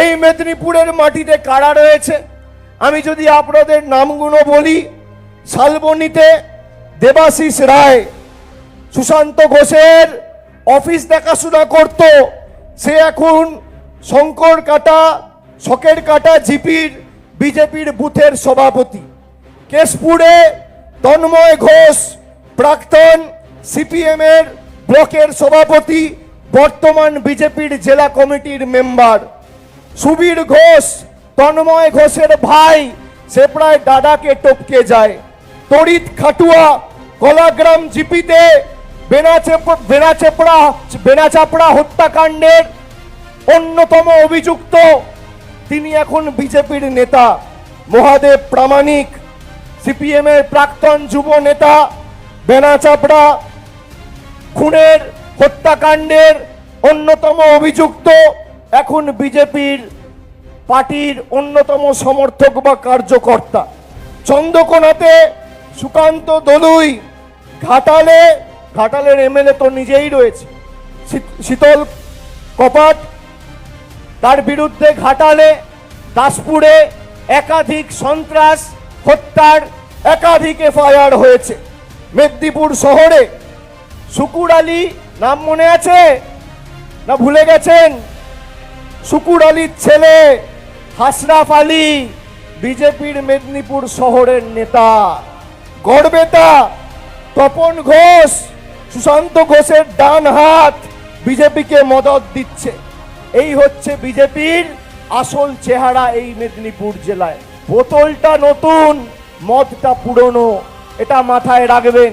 এই মেদিনীপুরের মাটিতে কারা রয়েছে আমি যদি আপনাদের নামগুলো বলি, শালবনীতে দেবাশিস রায়, সুশান্ত ঘোষের অফিস দেখাশোনা করত, সে এখন শকের কাটা জিপির বিজেপির বুথের সভাপতি। কেশপুরে তন্ময় ঘোষ, প্রাক্তন সিপিএমের ব্লকের সভাপতি, বর্তমান বিজেপির জেলা কমিটির মেম্বার। সুবীর ঘোষ, তন্ময় ঘোষের ভাই, সে প্রায় দাদাকে টপকে যায়। তড়িৎ খাটুয়া, কলাগ্রাম জিপিতে বেনাচাপড়া হত্যাকাণ্ডের অন্যতম অভিযুক্ত, তিনি এখন বিজেপির নেতা। মহাদেব প্রামাণিক, সিপিএমের প্রাক্তন যুব নেতা, বেনাচাপড়া খুনের হত্যাকাণ্ডের অন্যতম অভিযুক্ত, এখন বিজেপির পার্টির অন্যতম সমর্থক বা কার্যকর্তা। চন্দ্রকোনাতে সুকান্ত দলুই, ঘাটালের এমএলএ তো নিজেই রয়েছে, শীতল কপাট, তার বিরুদ্ধে ঘাটালে দাসপুরে একাধিক সন্ত্রাস হত্যার একাধিক এফআইআর হয়েছে। মেদিনীপুর শহরে শুকুর আলী, নাম মনে আছে না ভুলে গেছেন? শুকুর আলীর ছেলে হাসরাফ আলী বিজেপির মেদিনীপুর শহরের নেতা। গড়বেতা তপন ঘোষ, সুশান্ত ঘোষের ডান হাত, বিজেপিকে মদত দিচ্ছে। এই হচ্ছে বিজেপির আসল চেহারা এই মেদিনীপুর জেলায়। বোতলটা নতুন, মদটা পুরনো, এটা মাথায় রাখবেন।